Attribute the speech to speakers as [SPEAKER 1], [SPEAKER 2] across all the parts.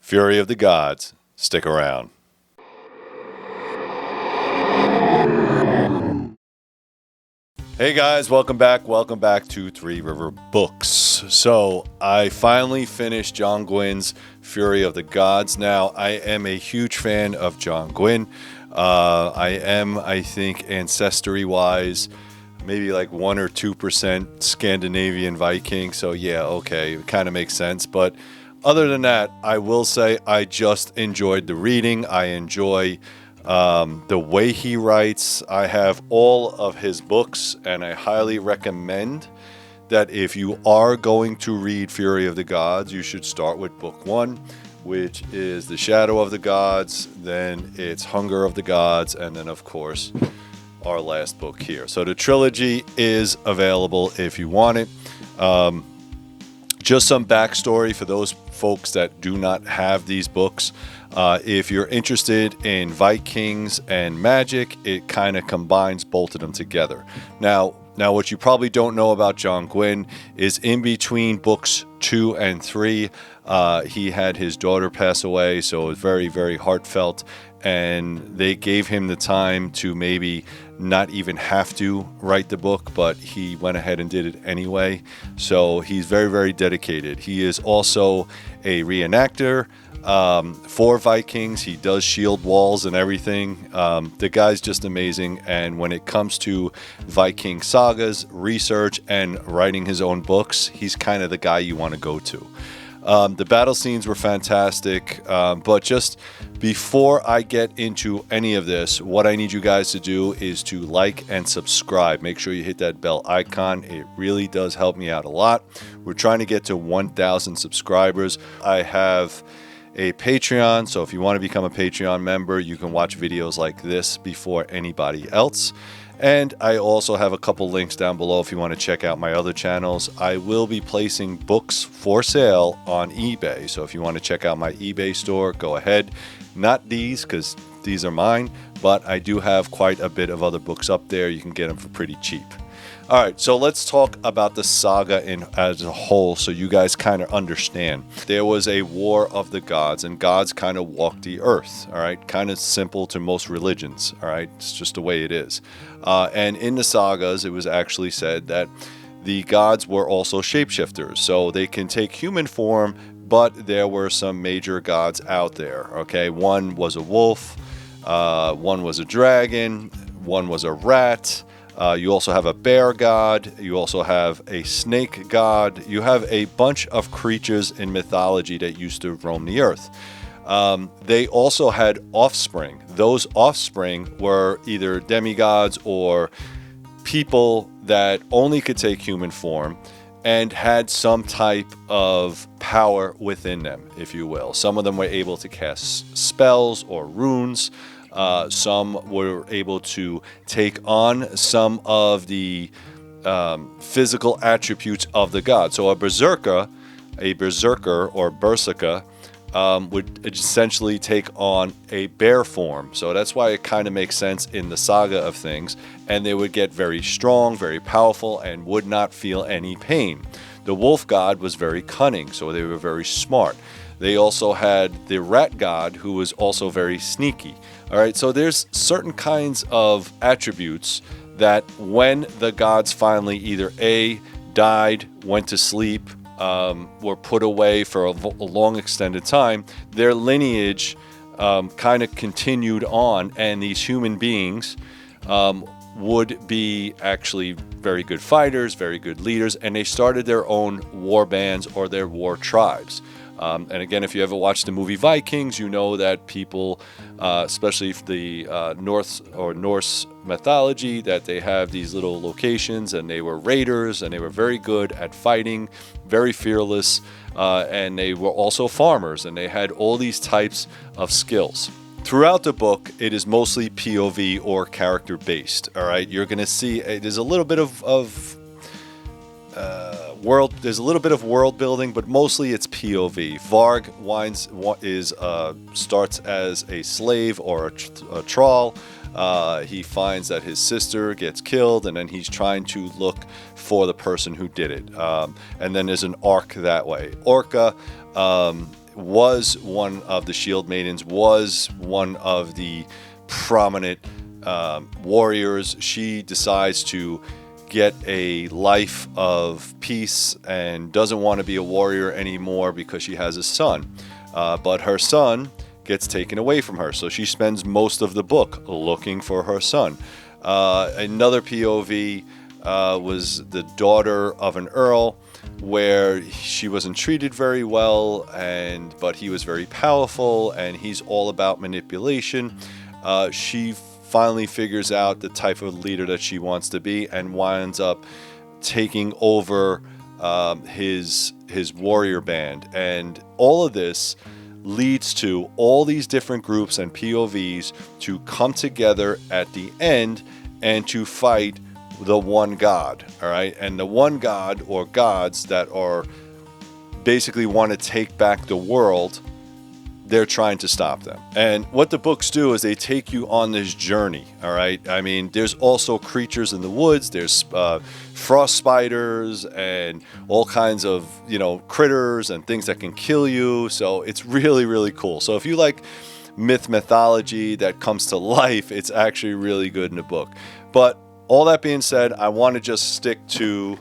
[SPEAKER 1] Fury of the Gods. Stick around. Hey guys, welcome back. Welcome back to Three River Books. So I finally finished John Gwynne's Fury of the Gods. Now, I am a huge fan of John Gwynne. I think, ancestry-wise, maybe like 1 or 2% Scandinavian Viking. So yeah, okay, it kind of makes sense. But other than that, I will say I just enjoyed the reading. I enjoy the way he writes. I have all of his books, and I highly recommend that if you are going to read Fury of the Gods, you should start with book 1, which is The Shadow of the Gods, then it's Hunger of the Gods, and then, of course, our last book here. So the trilogy is available if you want it. Just some backstory for those folks that do not have these books. If you're interested in Vikings and magic, it kind of combines both of them together. Now, what you probably don't know about John Gwynne is in between books 2 and 3, he had his daughter pass away, so it was very, very heartfelt, and they gave him the time to maybe not even have to write the book, but he went ahead and did it anyway. So he's very, very dedicated. He is also a reenactor for Vikings. He does shield walls and everything. The guy's just amazing. And when it comes to Viking sagas, research, and writing his own books, he's kind of the guy you want to go to. The battle scenes were fantastic, but just before I get into any of this, what I need you guys to do is to like and subscribe. Make sure you hit that bell icon. It really does help me out a lot. We're trying to get to 1,000 subscribers. I have a Patreon, so if you want to become a Patreon member, you can watch videos like this before anybody else. And I also have a couple links down below if you want to check out my other channels. I will be placing books for sale on eBay, so if you want to check out my eBay store, go ahead. Not these, because these are mine, but I do have quite a bit of other books up there. You can get them for pretty cheap. All right, so let's talk about the saga as a whole so you guys kind of understand. There was a war of the gods, and gods kind of walked the earth, all right? Kind of simple to most religions, all right? It's just the way it is. And in the sagas, it was actually said that the gods were also shapeshifters, so they can take human form, but there were some major gods out there, okay? One was a wolf, one was a dragon, one was a rat. You also have a bear god. You also have a snake god. You have a bunch of creatures in mythology that used to roam the earth. They also had offspring. Those offspring were either demigods or people that only could take human form and had some type of power within them, if you will. Some of them were able to cast spells or runes. Some were able to take on some of the physical attributes of the god. So a berserker or berserker would essentially take on a bear form. So that's why it kind of makes sense in the saga of things. And they would get very strong, very powerful, and would not feel any pain. The wolf god was very cunning, so they were very smart. They also had the rat god, who was also very sneaky. All right, so there's certain kinds of attributes that when the gods finally either A, died, went to sleep, were put away for a long extended time, their lineage kind of continued on, and these human beings would be actually very good fighters, very good leaders, and they started their own war bands or their war tribes. And again, if you ever watched the movie Vikings, you know that people, especially the Norse mythology, that they have these little locations, and they were raiders, and they were very good at fighting, very fearless, and they were also farmers, and they had all these types of skills. Throughout the book, it is mostly POV or character based. All right, you're going to see there's a little bit of world building, but mostly it's POV. Varg starts as a slave or a thrall. He finds that his sister gets killed, and then he's trying to look for the person who did it. And then there's an arc that way. Orca was one of the Shield Maidens, was one of the prominent warriors. She decides to get a life of peace and doesn't want to be a warrior anymore because she has a son. But her son gets taken away from her, so she spends most of the book looking for her son. Another POV was the daughter of an earl, where she wasn't treated very well, but he was very powerful, and he's all about manipulation. She finally figures out the type of leader that she wants to be and winds up taking over his warrior band. And all of this leads to all these different groups and POVs to come together at the end and to fight the one god, all right? And the one god, or gods, that are basically want to take back the world, they're trying to stop them. And what the books do is they take you on this journey, all right? I mean, there's also creatures in the woods. There's frost spiders and all kinds of, critters and things that can kill you. So it's really, really cool. So if you like mythology that comes to life, it's actually really good in the book. But all that being said, I want to just stick to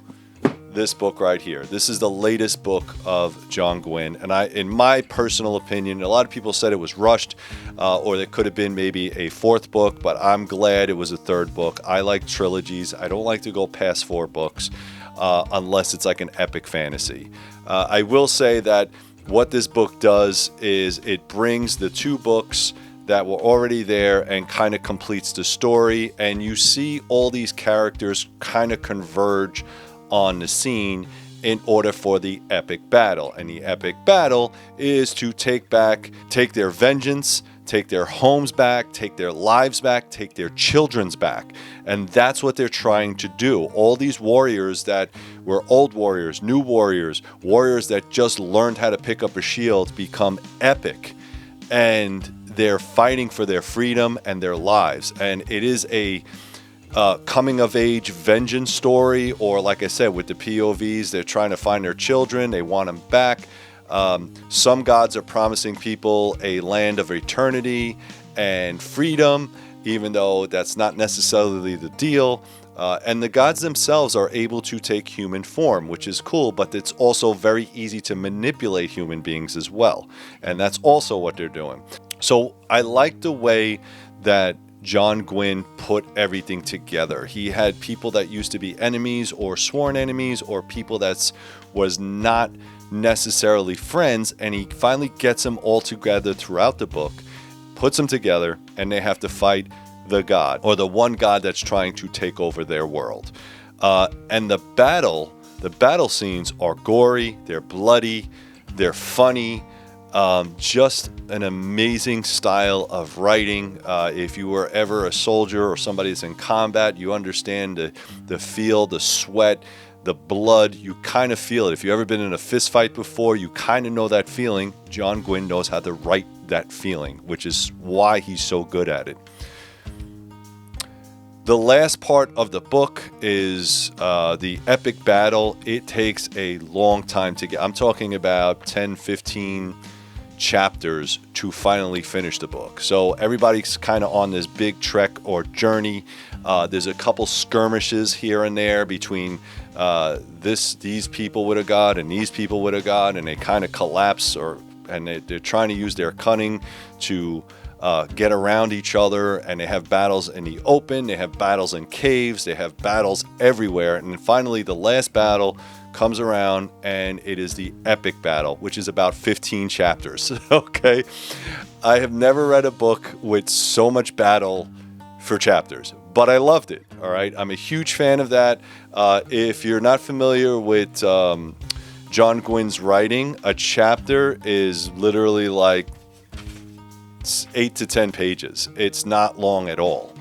[SPEAKER 1] this book right here. This is the latest book of John Gwynne, and in my personal opinion, a lot of people said it was rushed, or there could have been maybe a fourth book, but I'm glad it was a third book. I like trilogies. I don't like to go past 4 books unless it's like an epic fantasy. I will say that what this book does is it brings the 2 books that were already there and kind of completes the story, and you see all these characters kind of converge on the scene in order for the epic battle. And the epic battle is to take their vengeance, take their homes back, take their lives back, take their children's back. And that's what they're trying to do. All these warriors that were old warriors, new warriors, warriors that just learned how to pick up a shield become epic. And they're fighting for their freedom and their lives. And it is a coming of age vengeance story, or like I said, with the POVs, they're trying to find their children. They want them back. Some gods are promising people a land of eternity and freedom, even though that's not necessarily the deal. And the gods themselves are able to take human form, which is cool, but it's also very easy to manipulate human beings as well. And that's also what they're doing. So I like the way that John Gwynne put everything together. He had people that used to be enemies or sworn enemies, or people that was not necessarily friends, and he finally gets them all together throughout the book, puts them together, and they have to fight the god, or the one god that's trying to take over their world. And the battle scenes are gory, they're bloody, they're funny. Just an amazing style of writing. If you were ever a soldier or somebody that's in combat, you understand the feel, the sweat, the blood. You kind of feel it. If you've ever been in a fist fight before, you kind of know that feeling. John Gwynne knows how to write that feeling, which is why he's so good at it. The last part of the book is the epic battle. It takes a long time to get. I'm talking about 10, 15 chapters to finally finish the book. So everybody's kind of on this big trek or journey. There's a couple skirmishes here and there between these people with a god and these people with a god, and they kind of collapse, and they're trying to use their cunning to get around each other, and they have battles in the open, they have battles in caves, they have battles everywhere. And then finally the last battle comes around, and it is the epic battle, which is about 15 chapters. Okay, I have never read a book with so much battle for chapters, but I loved it. All right, I'm a huge fan of that. If you're not familiar with John Gwynne's writing, a chapter is literally like 8 to 10 pages. It's not long at all.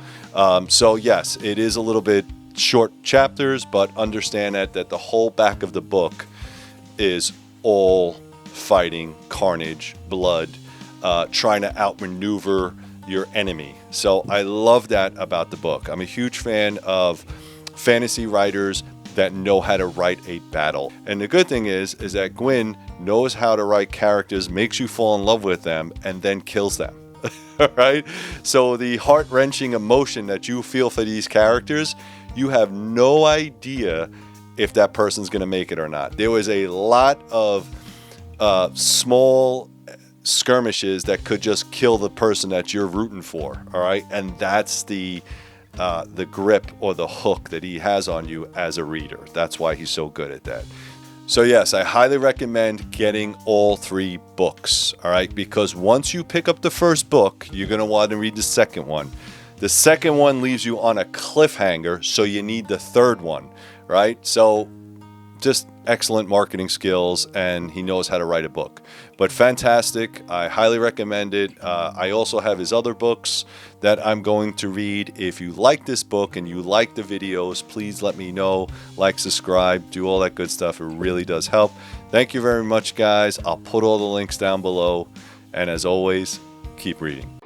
[SPEAKER 1] So yes, it is a little bit short chapters, but understand that the whole back of the book is all fighting, carnage, blood, trying to outmaneuver your enemy. So I love that about the book. I'm a huge fan of fantasy writers that know how to write a battle. And the good thing is that Gwynne knows how to write characters, makes you fall in love with them, and then kills them. All right? So the heart-wrenching emotion that you feel for these characters, you have no idea if that person's going to make it or not. There was a lot of small skirmishes that could just kill the person that you're rooting for. All right? And that's the grip or the hook that he has on you as a reader. That's why he's so good at that. So yes, I highly recommend getting all 3 books, all right? Because once you pick up the first book, you're going to want to read the second one. The second one leaves you on a cliffhanger, so you need the third one, right? So just excellent marketing skills, and he knows how to write a book. But fantastic. I highly recommend it. I also have his other books that I'm going to read. If you like this book and you like the videos, please let me know. Like, subscribe, do all that good stuff. It really does help. Thank you very much, guys. I'll put all the links down below. And as always, keep reading.